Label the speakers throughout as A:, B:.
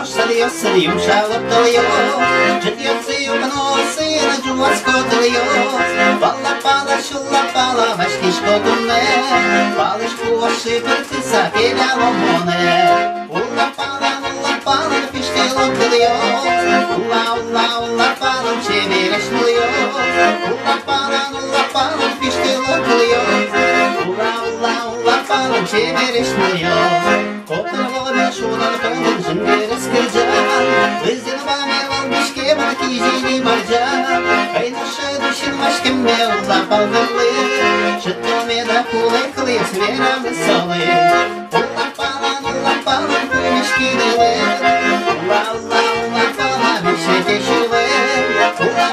A: Sarıyorsun yumuşalıp doluyor. Ciddiyorsun yumuşalıp na cuvasco doluyor. Balla bala şulla bala başkiş kodunne. Balış bu aşı pırtısa gelen omone. Ulla bala pişti lokuluyor. Ulla bala çevireşmiyor. Ulla bala pişti lokuluyor. Ulla bala çevireşmiyor. Kotarlar şuradan kalın zıngırız kırcan. Kızın bana olmuş ki bana kizini marca. Kaynaşa düşün aşkım ne ulla balgılı. Çıttım da kulay kılıyor sveramı salı. Ulla bala kuymuş gidilir. Ulla bala bir şey teşilir. Ulla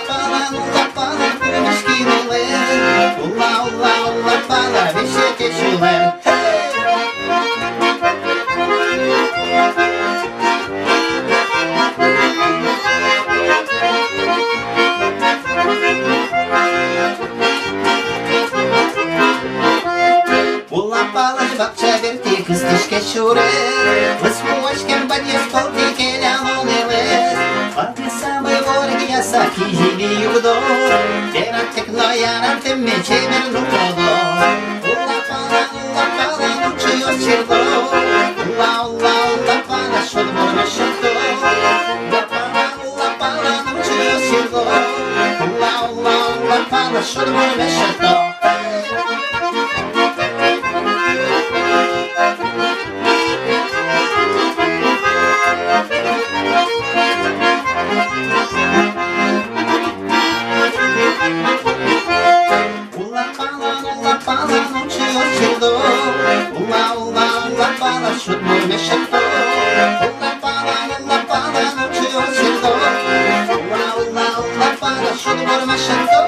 A: bala kuymuş gidilir. Ulla bala bir şey teşilir. Bakça verti kız tişke şure. Vısmu aşkem badye spolti keля moneles. Пати самый ворги я саки живи югдо. Теран текно яран темме чемер нукодо. Ула пала нучио чердо. Ула пала шод борна шото. Ула пала нучио чердо. Ула пала шод борна шото. Ulla bala şut morme şato. Ulla bala nучio чердо. Ulla bala şut morme şato.